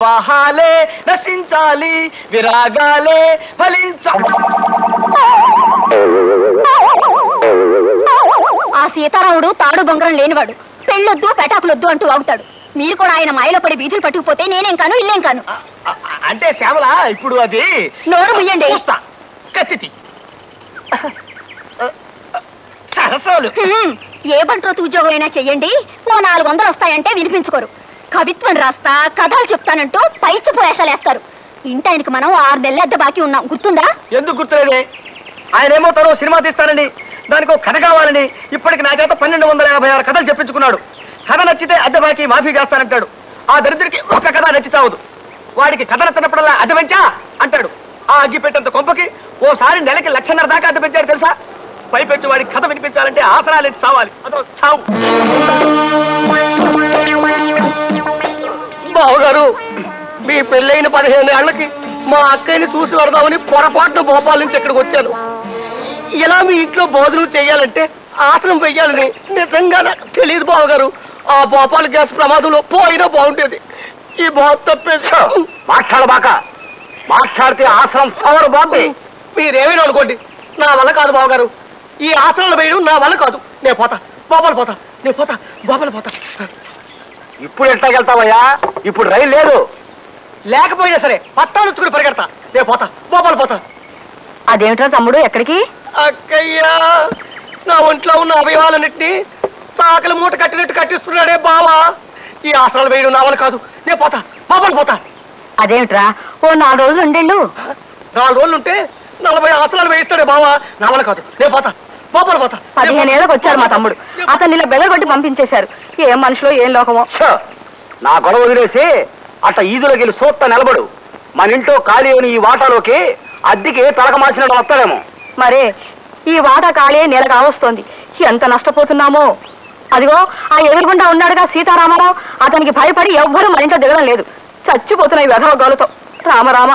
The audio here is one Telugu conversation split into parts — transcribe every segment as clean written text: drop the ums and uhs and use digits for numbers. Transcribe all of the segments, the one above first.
వాహాలే నశించాలి విరాగాలే ఫలించాలి. ఆ సీతారాముడు తాడు బొంగరం లేనివాడు, పెళ్ళొద్దు పెటాకులొద్దు అంటూ వాగుతాడు. మీరు కూడా ఆయన మాయలో పడి బీజులు పట్టుకుపోతే నేనేం కాను ఇల్లేం కాను. అంటే శ్యామల ఇప్పుడు అది నోరు ముయ్యండి. కత్తితి సరసాలు ఏ బంట్రోతు ఉద్యోగం అయినా చెయ్యండి, ఓ 400 వస్తాయంటే వినిపించుకోరు. కవిత్వం రాస్తా కథలు చెప్తానంటూ పైచ్చి వేషాలేస్తారు. ఇంటి ఆయనకి మనం 6 నెలల అద్దె బాకీ ఉన్నాం, గుర్తుందా? ఎందుకు గుర్తులేదే? ఆయనేమో తను సినిమా తీస్తానని, దానికి ఒక కథ కావాలని ఇప్పటికి నా చేత 1256 కథలు చెప్పించుకున్నాడు. కథ నచ్చితే అద్దె బాకీ మాఫీ చేస్తానంటాడు. ఆ దరిద్రుడికి ఒక కథ నచ్చి చావదు. వాడికి కథ నచ్చినప్పుడల్లా అద్దె పెంచా అంటాడు. ఆ అగ్గి పెట్టేంత కొంపకి ఓసారి నెలకి 1,50,000 దాకా అద్దె పెంచాడు తెలుసా? పైపెచ్చి వాడికి కథ వినిపించాలంటే ఆసనాలు ఎత్తి చావాలి. అదో చావు. బావగారు, మీ పెళ్ళైన 15 ఏళ్లకి మా అక్కయ్యని చూసి వరదామని పొరపాటున భోపాల్ నుంచి ఇక్కడికి వచ్చాను. ఇలా మీ ఇంట్లో భోజనం చేయాలంటే ఆసనం వెయ్యాలని నిజంగా నాకు తెలియదు బావగారు. ఆ భోపాల్ గ్యాస్ ప్రమాదంలో పోయినా బాగుండేది. ఈ బాబు తప్పేసి మాట్లాడబాక. మాట్లాడితే ఆసనం పవర్ బాబు. మీరేమైనా అనుకోండి, నా వల్ల కాదు బావగారు. ఈ ఆసనాలు వేయడం నా వల్ల కాదు. నేను పోతా, బాబాలు పోతా, నేను పోతా, బాబాలు పోతా. ఇప్పుడు ఎట్లాగెళ్తావయ్యా? ఇప్పుడు రైలు లేదు. లేకపోయినా సరే పట్టాలు వచ్చుకుని పరిగెడతా. నేను పోతా, బాబాలు పోతా. అదేమిటో తమ్ముడు, ఎక్కడికి? అక్కయ్యా, నా ఒంట్లో ఉన్న అవయవాలన్నింటినీ సాకలి మూట కట్టినట్టు కట్టిస్తున్నాడే బావా. ఈ ఆసనాలు వేయడం నా వల్ల కాదు. నేను పోతా, బాబాలు పోతా. అదేమిట్రా, ఓ 4 రోజులు ఉండేళ్ళు. 4 రోజులు ఉంటే 40 ఆసనాలు వేయిస్తాడే బావా. నా వల్ల కాదు. నేను పోతా, బాబాలు పోతా. 15 ఏళ్ళకి వచ్చారు మా తమ్ముడు. అతన్ని ఇలా బెదరగొట్టి పంపించేశారు. ఏం మనుషులో ఏం లోకమో. నా గొడవ వదిలేసి అట్ట ఈదులోకి వెళ్ళి సోత్త నిలబడు. మన ఇంట్లో ఖాళీ అని ఈ వాటాలోకి అద్దెకి తలక మార్చినట్టు వస్తాడేమో. మరే ఈ వాటా ఖాళీ నెల కావస్తోంది. ఎంత నష్టపోతున్నామో. అదిగో ఆ ఎదురుగుండా ఉన్నాడుగా సీతారామారావు, అతనికి భయపడి ఎవ్వరూ మన ఇంట్లో దిగడం లేదు. చచ్చిపోతున్నాయి వెధవ గోలతో. రామరామ.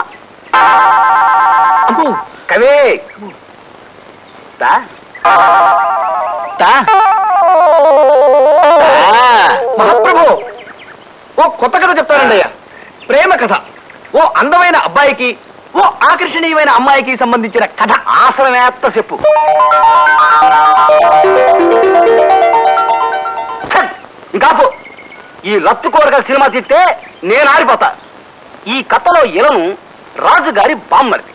కవే మహాప్రభు, ఓ కొత్త కథ చెప్తానండి అయ్యా. ప్రేమ కథ. ఓ అందమైన అబ్బాయికి, ఓ ఆకర్షణీయమైన అమ్మాయికి సంబంధించిన కథ. ఆసనమేత్త చెప్పు. ఇంకాపు. ఈ లత్తు కోరగల సినిమా తిట్టే నేను ఆరిపోతా. ఈ కథలో ఇలను రాజుగారి బామ్మర్ది.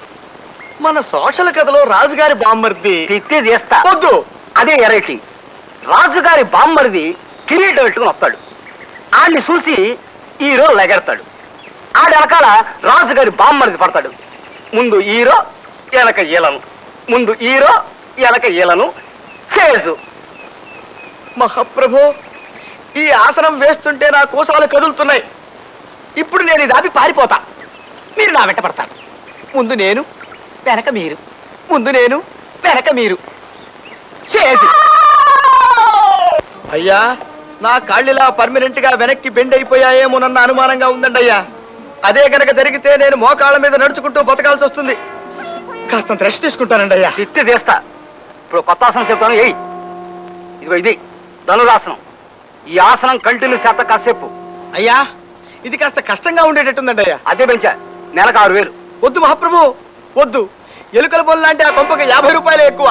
మన సోషల్ కథలో రాజుగారి బామ్మర్ది తిట్టి చేస్తా వద్దు. అదే ఎరైటీ. రాజుగారి బామ్మర్ది కిరీటం పెట్టుకుని వస్తాడు. ఆడిని చూసి హీరో లెగెడతాడు. ఆడి వెనకాల రాజుగారి బామ్మర్ది పడతాడు. ముందు హీరో, వెనక ఈలను. ముందు హీరో, వెనక ఈలను. చేసు. మహాప్రభు, ఈ ఆసనం వేస్తుంటే నా కోసాలు కదులుతున్నాయి. ఇప్పుడు నేను ఇది ఆపి పారిపోతా. మీరు నా వెంట పడతారు. ముందు నేను, వెనక మీరు. ముందు నేను, వెనక మీరు. చేసి అయ్యా, నా కాళ్ళిలా పర్మనెంట్ గా వెనక్కి బెండ్ అయిపోయాయేమోనన్న అనుమానంగా ఉందండి అయ్యా. అదే కనుక జరిగితే నేను మోకాళ్ళ మీద నడుచుకుంటూ బతకాల్సి వస్తుంది. కాస్తంత రెస్ట్ తీసుకుంటానండి అయ్యా. తిట్టి తీస్తా. ఇప్పుడు కొత్త ఆసనం చెప్తాను. ఏయ్, ఇదిగో ఇది ధనురాసనం. ఈ ఆసనం కంటిన్యూ చేత కాసేపు. అయ్యా, ఇది కాస్త కష్టంగా ఉండేటట్టుందండి అయ్యా. అదే పెంచా. నెలకు 6,000. వద్దు మహాప్రభు, వద్దు. ఎలుకల బొల్ లాంటి ఆ కొంపకి 50 రూపాయలే ఎక్కువ.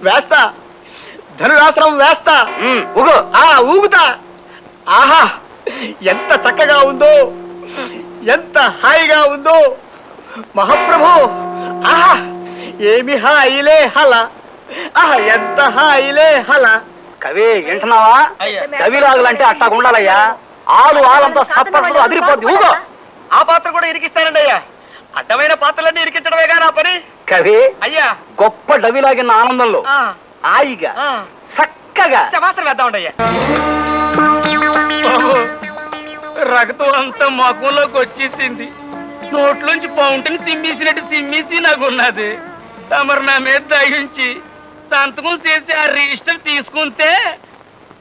వేస్తా, ధనురాసనం వేస్తా. ఊగుతా. ఆహా, ఎంత చక్కగా ఉందో, ఎంత హాయిగా ఉందో మహాప్రభు. ఆహా, ఏమి హాయిలే హల. ఆహా, ఎంత హాయిలే హల. కవి వింటున్నావా? కవిరాజులంటే అట్టా ఉండాలయ్యా. ఆలంతా సప్పట్లు అదిరిపోద్ది. ఊగో. ఆ పాత్ర కూడా ఇరికిస్తానండి అయ్యా. అడ్డమైన పాత్రలన్నీ ఇరికించడమేగా నా పని. కవి అయ్యా, గొప్ప డవిలాగిన ఆనందంలో హాయిగా చక్కగా శవాసనం వేద్దామండి అయ్యా. రక్తం అంతా మొఖంలోకి వచ్చేసింది. నోట్లోంచి ఫౌంటైన్ సిమ్మేసినట్టు సిమ్మేసి నాకున్నది. తమరు నా మీద దయించి సంతకం చేసి ఆ రిజిస్టర్ తీసుకుంటే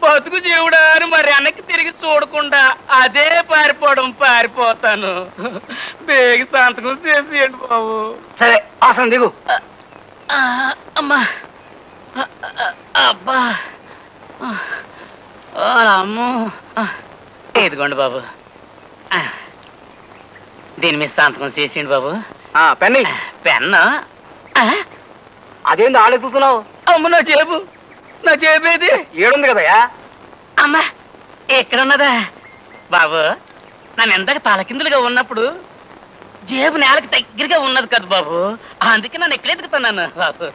బతుకు జీవుడా అని మరి వెనక్కి తిరిగి చూడకుండా అదే పారిపోతాను. బేగి సంతకం చేసేయండి బాబు. సరే, ఆసనం దిగు. అమ్మా, అబ్బా, అమ్మో. ఇదిగోండి బాబు. దీని మీద సంతకం చేసిండు బాబు. పెన్ను పెన్ను అదేంటి ఆలోచిస్తున్నావు? అమ్మ నా చేపేది ఏడుంది కదయా. అమ్మా ఎక్కడున్నదా బాబు? నన్ను ఎందాక తలకిందులుగా ఉన్నప్పుడు జేబు నేలకి దగ్గరగా ఉన్నది కదా బాబు, అందుకే నన్ను ఎక్కడ ఎదుగుతున్నాను బాబు.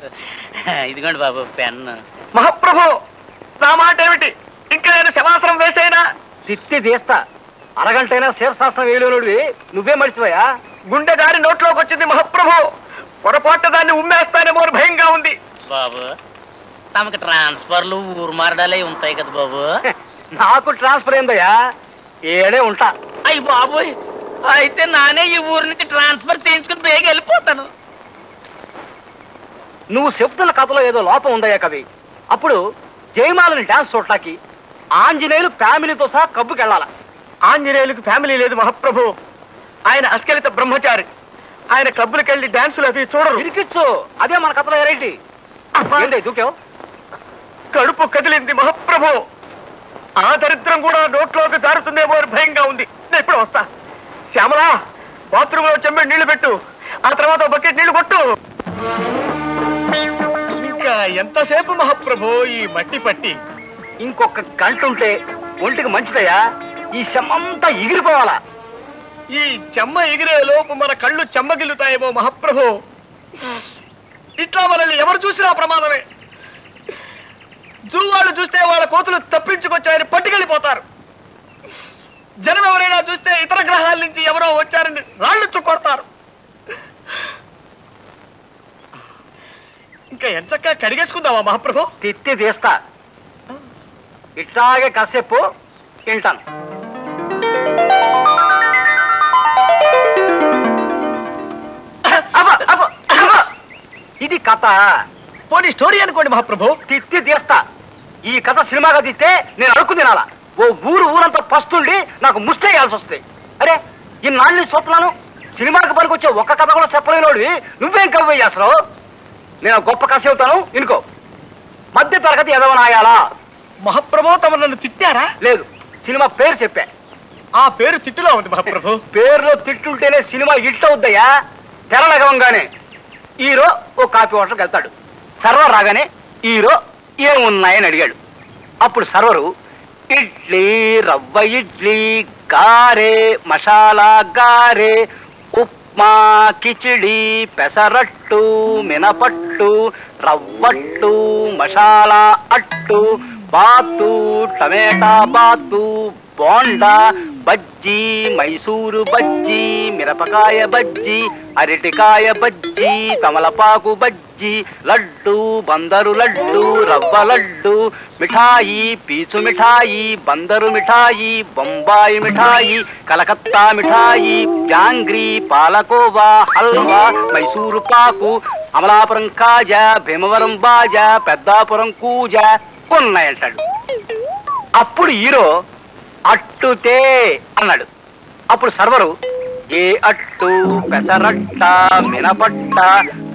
ఇదిగోండి బాబు పెన్ను. మహాప్రభు, నా మాట ఏమిటి? ఇంకా నేను శవాసనం వేసైనా తిత్తి తీస్తా. అరగంటైనా శీర్షాసనం వేయలేనుడివి నువ్వే మర్చిపోయా. గుండె గారి నోట్లోకి వచ్చింది మహాప్రభు. పొరపాటు దాన్ని ఉమ్మేస్తానేమో భయంగా ఉంది. బాబు తమకు ట్రాన్స్ఫర్లు ఊరు మారడాలే ఉంటాయి కదా బాబు. నాకు ట్రాన్స్ఫర్ అయిందయ్యా, ఏడే ఉంటా. అయ్యి బాబోయ్, అయితే నానే ఈ ఊరు నుంచి ట్రాన్స్ఫర్ చేయించుకుని బేగ వెళ్ళిపోతాను. నువ్వు చెప్తున్న కథలో ఏదో లోపం ఉందయ్యా కవి. అప్పుడు జయమాలని డాన్స్ చూడటానికి ఆంజనేయులు ఫ్యామిలీతో సహా కబ్బుకెళ్ళాల. ఆంజనేయులకు ఫ్యామిలీ లేదు మహాప్రభు. ఆయన అస్కలిత బ్రహ్మచారి. ఆయన క్లబ్బులకెళ్ళి డాన్సులు అవి చూడరు. ఇరికిచ్చు, అదే మన కథలో వెరైటీ. దూకావు? కడుపు కదిలింది మహాప్రభు. ఆ దరిద్రం కూడా నోట్లోకి జారుతుందేమో అని భయంగా ఉంది. నేను ఇప్పుడు వస్తా. శ్యామలా, బాత్రూమ్ లో చెమ్మె నీళ్లు పెట్టు, ఆ తర్వాత బకెట్ నీళ్లు కొట్టు. ఇంకా ఎంతసేపు మహాప్రభు ఈ మట్టి పట్టి? ఇంకొక గంట ఉంటే ఒంటికి మంచిదయ్యా. ఈ చెమ్మంతా ఎగిరిపోవాలా. ఈ చెమ్మ ఎగిరే లోపు మన కళ్ళు చెమ్మగిల్లుతాయేమో మహాప్రభు. ఇట్లా మనల్ని ఎవరు చూసినా ప్రమాదమే. జూ వాళ్ళు చూస్తే వాళ్ళ కోతులు తప్పించుకొచ్చారని పట్టుకెళ్ళిపోతారు. జనం ఎవరైనా చూస్తే ఇతర గ్రహాల నుంచి ఎవరో వచ్చారని రాళ్ళు చుక్కొడతారు. ఇంకా ఎంచక్క కడిగేసుకుందామా మహాప్రభు? తిత్తి తీస్తా. ఇట్లాగే కాసేపు తింటాను. ఇది కథ. పోనీ స్టోరీ అనుకోండి మహాప్రభు. తిత్తి తీస్తా. ఈ కథ సినిమాగా తీస్తే నేను అడుక్కు తినాలా. ఓ ఊరంతా పస్తుండి నాకు ముస్తేయాల్సి వస్తుంది. అరే ఇన్నాళ్ళు చూస్తున్నాను, సినిమాకి పనికొచ్చే ఒక్క కథ కూడా చెప్పలేనోడివి నువ్వేం కవ్వే చేస్తావు? నేను గొప్ప కథ చెబుతాను వినుకో. మధ్య తరగతి ఎదవనాయాలా. మహాప్రభు తమ నన్ను తిట్టారా? లేదు, సినిమా పేరు చెప్పా. ఆ పేరు తిట్టులో ఉంది మహాప్రభు. పేరులో తిట్టుంటేనే సినిమా హిట్ అవుద్దయ్యా. తెరలగవంగానే హీరో ఓ కాఫీ హోటల్కి వెళ్తాడు. సర్వర్ రాగానే హీరో ఏమున్నాయని అడిగాడు. అప్పుడు సర్వరు ఇడ్లీ, రవ్వ ఇడ్లీ, గారే, మసాలా గారే, ఉప్మా, కిచిడి, పెసరట్టు, మినపట్టు, రవ్వట్టు, మసాలా అట్టు, బాతు, టమేటా బాతు, బోండా, బజ్జీ, మైసూరు బజ్జీ, మిరపకాయ బజ్జీ, అరటికాయ బజ్జీ, తమలపాకు బజ్జీ, లడ్డు, బందరు లడ్డు, రవ్వ లడ్డు, మిఠాయి, పీచు మిఠాయి, బందరు మిఠాయి, బొంబాయి మిఠాయి, కలకత్తా మిఠాయి, జాంగ్రీ, పాలకోవా, హల్వా, మైసూరు పాకు, అమలాపురం కాజా, భీమవరం బాజా, పెద్దాపురం కూజా ఉన్నాయంటాడు. అప్పుడు హీరో అట్టుతే అన్నాడు. అప్పుడు సర్వరు ఏ అట్టు, పెసరట్ట, మినపట్ట,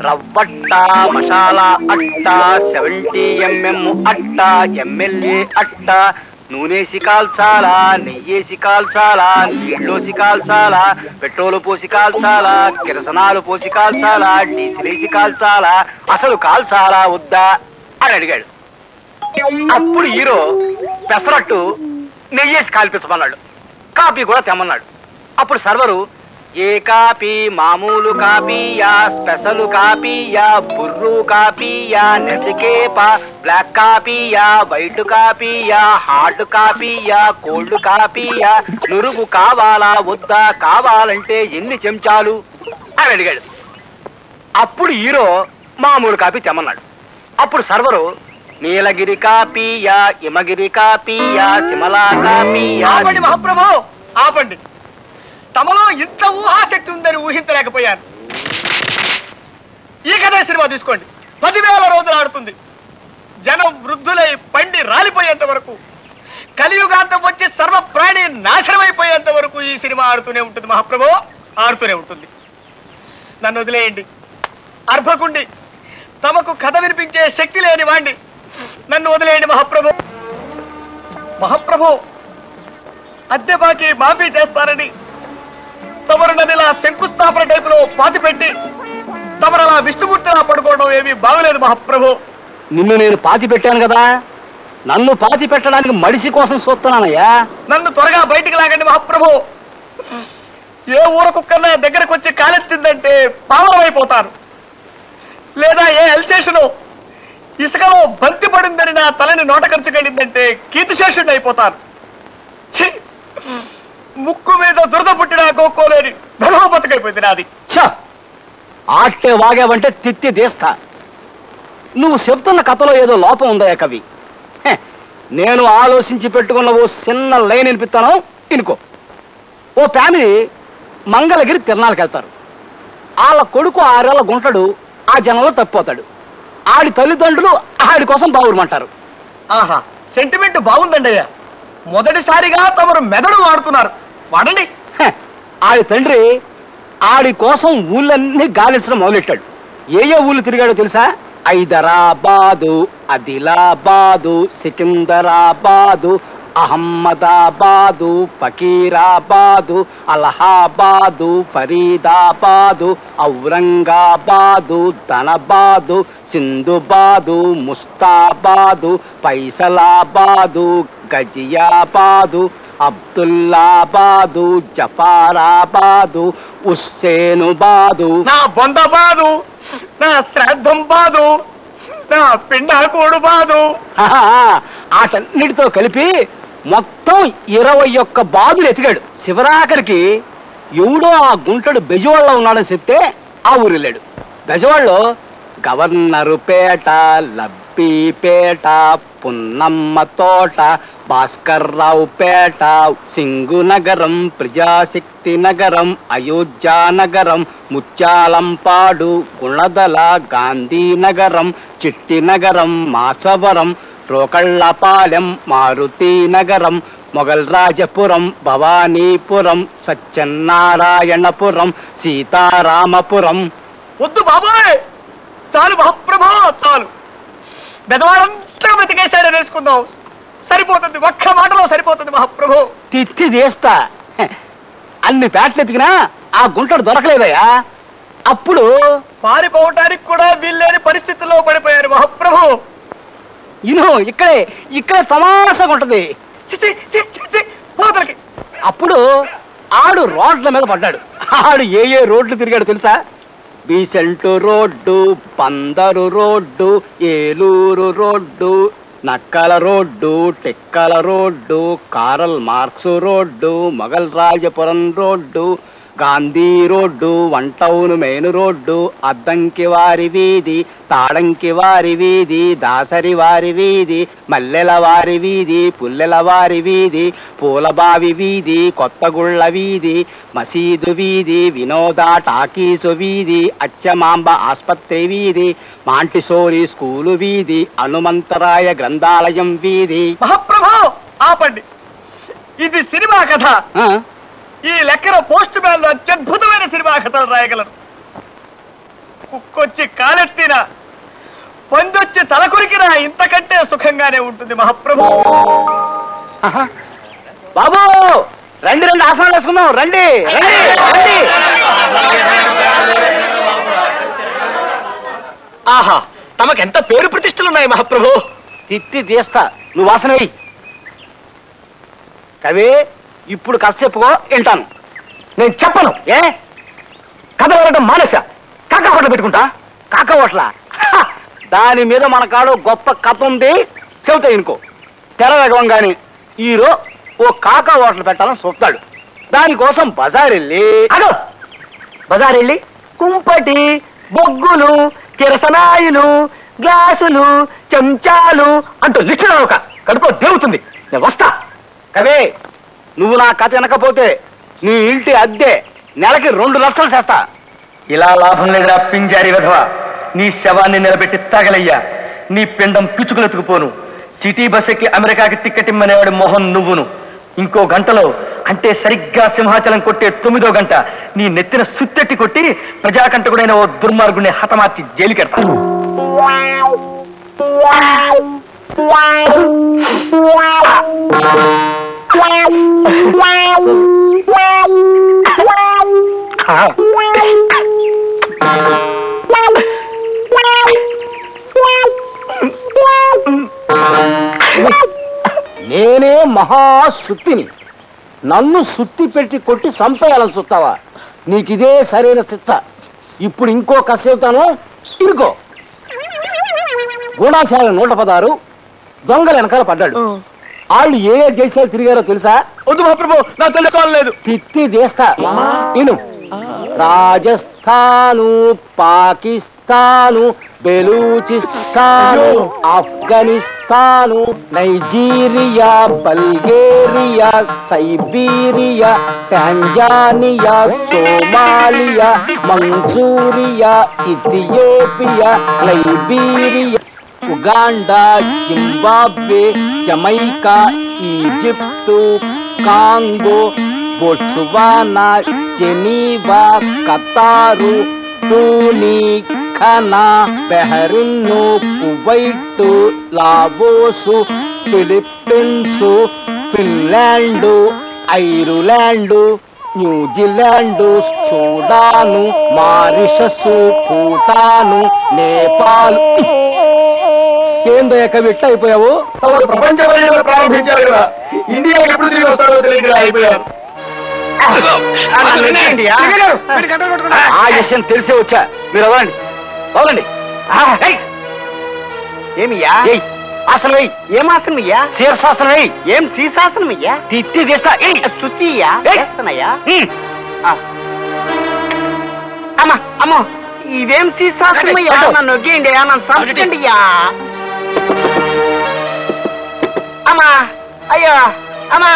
రవ్వట్ట, మసాలా అట్ట, 70 mm అట్ట, ఎమ్మెల్యే అట్ట, నూనెసి కాల్చాలా, నెయ్యేసి కాల్చాలా, నీళ్ళోసి కాల్చాలా, పెట్రోలు పోసి కాల్చాలా, కిరసనాలు పోసి కాల్చాలా, డీజిలేసి కాల్చాలా, అసలు కాల్చాలా వద్దా అని అడిగాడు. అప్పుడు హీరో పెసరట్టు నెయ్యేసి కాల్పించమన్నాడు. కాపీ కూడా తెమ్మన్నాడు. అప్పుడు సర్వరు ఏ కాపీ, మామూలు కాపీయా, స్పెషల్ కాపీయా, బుర్రు కాపీయా, నెసికేపా, బ్లాక్ కాపీయా, వైట్ కాపీయా, హార్డ్ కాపీయా, కోల్డ్ కాపీయా, నురుగు కావాలా వద్దా, కావాలంటే ఎన్ని చెంచాలు అని అడిగాడు. అప్పుడు హీరో మామూలు కాపీ తెమ్మన్నాడు. అప్పుడు సర్వరు నీలగిరి కాపీయా, హిమగిరి కాపీయా, సిమలా కాపీయా. ఆపండి మహాప్రభు, ఆపండి. తమలో ఇంత ఊహాశక్తి ఉందని ఊహించలేకపోయాను. ఈ కథ సినిమా తీసుకోండి, 10,000 రోజులు ఆడుతుంది. జనం వృద్ధులై పండి రాలిపోయేంత వరకు, కలియుగాంతం వచ్చి సర్వ ప్రాణి నాశనమైపోయేంత వరకు ఈ సినిమా ఆడుతూనే ఉంటుంది మహాప్రభు, ఆడుతూనే ఉంటుంది. నన్ను వదిలేయండి. అర్భకుండి, తమకు కథ వినిపించే శక్తి లేని వాణ్ణి, నన్ను వదిలేయండి మహాప్రభు. మహాప్రభు, అద్దె బాకీ మాఫీ చేస్తానని తమరు నన్ను ఇలా శంకుస్థాపన టైపులో పాతి పెట్టి తమరు అలా విష్ణుమూర్తిలా పడుకోవడం ఏమీ బాగలేదు మహాప్రభు. నిన్ను నేను పాతి పెట్టాను కదా, నన్ను పాతి పెట్టడానికి మడిసి కోసం చూస్తున్నానయ్యా. నన్ను త్వరగా బయటికి లాగండి మహాప్రభు. ఏ ఊర కుక్కన్నా దగ్గరకు వచ్చి కాలెత్తిందంటే పావనమైపోతాను. లేదా ఏ అల్సేషను ఇసుకలో బంతి పడిందని నా తలని నోట ఖర్చుకెళ్ళిందంటే కీర్తిశేషుడిని అయిపోతాను. ముక్కు మీద దురద పుట్టినా గోక్కోలేని ధర్మ బతుకైపోయింది నాది. ఆట్టే వాగావంటే తిత్తి తీస్తా. నువ్వు చెప్తున్న కథలో ఏదో లోపం ఉందా కవి? నేను ఆలోచించి పెట్టుకున్న ఓ చిన్న లైన్ వినిపిస్తాను, ఇనుకో. ఓ ఫ్యామిలీ మంగళగిరి తిరణాలకు వెళ్తారు. వాళ్ళ కొడుకు 6 ఏళ్ల గుంటడు ఆ జనంలో తప్పిపోతాడు. ఆడి తల్లిదండ్రులు ఆడి కోసం బావురమంటారు. ఆహా, సెంటిమెంట్ బాగుందండి అయ్యా. మొదటిసారిగా తమరు మెదడు వాడుతున్నారు, వాడండి. ఆడి తండ్రి ఆడి కోసం ఊళ్ళన్నీ గాలించడం మొదలెట్టాడు. ఏ ఊళ్ళు తిరిగాడో తెలుసా? హైదరాబాదు, ఆదిలాబాదు, సికింద్రాబాదు, అహ్మదాబాదు, ఫకీరాబాదు, అలహాబాదు, ఫరీదాబాదు, ఔరంగాబాదు, ధనబాదు, సింధుబాదు, ముస్తాబాదు, పైసలాబాదు, గజియాబాదు, అబ్దుల్లాబాదు, జఫారాబాదు, హుస్సేనుబాదు. నా బొందబాదు, నా శ్రాద్ధం బాదు, నా పిండాకోడు బాదు. ఆటన్నిటితో కలిపి మొత్తం 21 బాదులు ఎతికాడు. శివరాఖరికి ఎవడో ఆ గుంటడు బెజవాడలో ఉన్నాడని చెప్తే ఆ ఊరు వెళ్ళాడు. బెజవాడలో గవర్నరు పేట, లబ్బీపేట, పున్నమ్మ తోట, భాస్కర్రావు పేట, సింగు నగరం, ప్రజాశక్తి నగరం, అయోధ్య నగరం, ముత్యాలంపాడు, గుణదల, గాంధీనగరం, చిట్టి నగరం, మాచవరం, రోకళ్ళపాలెం, మారుతి నగరం, మొగల్ రాజపురం, భవానీపురం, సత్యనారాయణపురం, సీతారామపురం. వద్దు బాబోయ్, చాలు మహాప్రభు, చాలు. బెదవాడంతా బతికేశాడని వేసుకుందాం, సరిపోతుంది. ఒక్క మాటలో సరిపోతుంది మహాప్రభు. తిత్తి తీస్తా. అన్ని పేటలు ఎతికినా ఆ గుంటడు దొరకలేదయ్యా. అప్పుడు పారిపోవటానికి కూడా వీల్లేని పరిస్థితుల్లో పడిపోయారు మహాప్రభు. ఇక్కడే తమాషగా ఉంటది. అప్పుడు ఆడు రోడ్ల మీద పడ్డాడు. ఆడు ఏ రోడ్లు తిరిగాడు తెలుసా? Besant road, Bandar road, Eluru road, Nakkala road, Tekkala road, Karl Marx road, Mogal Rajapuram road, Gandhi road, one town main road, Addanki వారి వీధి, తాడంకి వారి వీధి, దాసరి వారి వీధి, మల్లెల వారి వీధి, పుల్లెల వారి వీధి, పూలబావి వీధి, కొత్తగుళ్ళ వీధి, మసీదు వీధి, వినోద టాకీసు వీధి, అచ్చమాంబ ఆస్పత్రి వీధి, మాంటిసోరి స్కూలు వీధి, హనుమంతరాయ గ్రంథాలయం వీధి. మహాప్రభు ఆపండి, ఇది సినిమా కథ. ఈ లెక్కన పోస్ట్ మ్యాన్ లో అత్యద్భుతమైన సినిమా కథలు రాయగలరు. కుక్కొచ్చి కాలెత్తినా, పందొచ్చి తలకొరికినా ఇంతకంటే సుఖంగానే ఉంటుంది మహాప్రభు. బాబు రండి, ఆసనాలు వేసుకుందాం, రండి. ఆహా, తమకెంత పేరు ప్రతిష్టలున్నాయి మహాప్రభు. తిత్తి తీస్తా, నువ్వు వాసన వెయ్యి. కవి ఇప్పుడు కథ చెప్పుకో, వింటాను. నేను చెప్పను. ఏ కథ వెళ్ళడం మానేసా? కాకా హోటల్ పెట్టుకుంటా? కాకా హోటలా? దాని మీద మన కాడు గొప్ప కథ ఉంది, చెబుతా ఇనుకో. తెర వేగంగాని హీరో ఓ కాకా హోటల్ పెట్టాలని చూస్తాడు. దానికోసం బజారెళ్ళి కుంపటి, బొగ్గులు, కిరసనాయిలు, గ్లాసులు, చెంచాలు అంటూ లిస్టు ఒక కడుపులో దేవుతుంది. నేను వస్తా. కవే నువ్వు నా కథ వినకపోతే నీ ఇంటి అద్దె నెలకి 2 లక్షలు చేస్తా. ఇలా లాభం లేదురా పింజారి విధవ. నీ శవాన్ని నిలబెట్టి తగలయ్యా. నీ పిండం పిచ్చుకులెత్తుకుపోను. సిటీ బస్ ఎక్కి అమెరికాకి టికెట్ ఇమ్మనేవాడు మోహన్ నువ్వును. ఇంకో గంటలో, అంటే సరిగ్గా సింహాచలం కొట్టే 9వ గంట నీ నెత్తిన సుత్తెట్టి కొట్టి ప్రజాకంటకుడైన ఓ దుర్మార్గుని హతమార్చి జైలుకెడతా. నేనే మహాసుత్తిని, నన్ను సుత్తి పెట్టి కొట్టి చంపేయాలని చూస్తావా? నీకిదే సరైన శిక్ష. ఇప్పుడు ఇంకో కథ చెబుతాను, ఇరుకో. గూఢాశాల 116 దొంగలు వెనకాల పడ్డాడు. వాళ్ళు ఏ దేశాలు తిరిగారో తెలుసా? వద్దు మహాప్రభు, నాకు తెలుసుకోవాలేదు. తిత్తి దేశా ఇను. Rajasthan, Pakistan, Baluchistan, Afghanistan, Nigeria, Bulgaria, Siberia, Tanzania, Somalia, Manchuria, Ethiopia, Liberia, Uganda, Zimbabwe, Jamaica, Egypt, Congo, Botswana, Geneva, Qatar, టూనీ, Ghana, Bahrain, Kuwait, Laos, Philippines, Finland, Ireland, New Zealand, Sudan, Mauritius, Bhutan, Nepal. ఏందో ఎక్కబెట్ట అయిపోయావు? ప్రపంచ పర్యటన ప్రారంభించారు కదా, ఇండియా ఎప్పుడు తిరిగి వస్తారో తెలియదు, అయిపోయారు. ఆ విషయం తెలిసే వచ్చా. మీరు అవ్వండి, అవ్వండి. ఏమియా అసలు వెయ్యి. ఏం ఆసనం అయ్యా? శీర్షాసనం వెయ్యి. ఏం శీర్షాసనం అయ్యా? తిత్తి తీస్తా. చుట్టియా చేస్తానయ్యా? అమ్మా అమ్మో, ఇదేం శీర్షాసనం అయ్యా? నన్ను నొగ్గేయండి, నన్ను సంపండి అయ్యా. అమ్మా, అయ్యో, అమ్మా,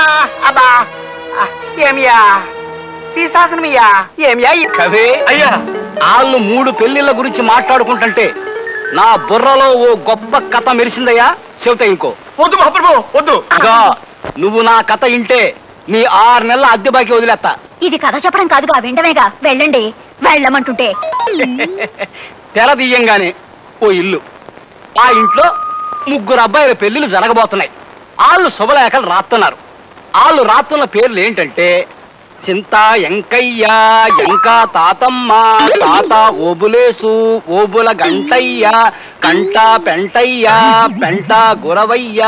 అబ్బా, ఏమియా శీర్షాసనమయ్యా? ఏమియా కవే అయ్యా? వాళ్ళు 3 పెళ్లిళ్ళ గురించి మాట్లాడుకుంటుంటే నా బుర్రలో ఓ గొప్ప కథ మెరిసిందయ్యా. చెబుతా ఇంకో. వద్దు మహాప్రభు, వద్దు. ఇదిగో, నువ్వు నా కథ ఇంటే నీ 6 నెలల అద్దె బాకీ వదిలేస్తా. ఇది కథ చెప్పడం కాదుగా, విండమేగా. వెళ్ళండి, వెళ్ళమంటుంటే. తెర తీయంగానే ఓ ఇల్లు. ఆ ఇంట్లో 3 అబ్బాయిల పెళ్లిళ్ళు జరగబోతున్నాయి. వాళ్ళు శుభలేఖలు రాస్తున్నారు. వాళ్ళు రాస్తున్న పేర్లు ఏంటంటే చింత ఎంకయ్య, ఎంకా తాతమ్మ, తాత ఓబులేసు, ఓబుల గంటయ్య, కంట పెంటయ్య, పెంట గురవయ్య.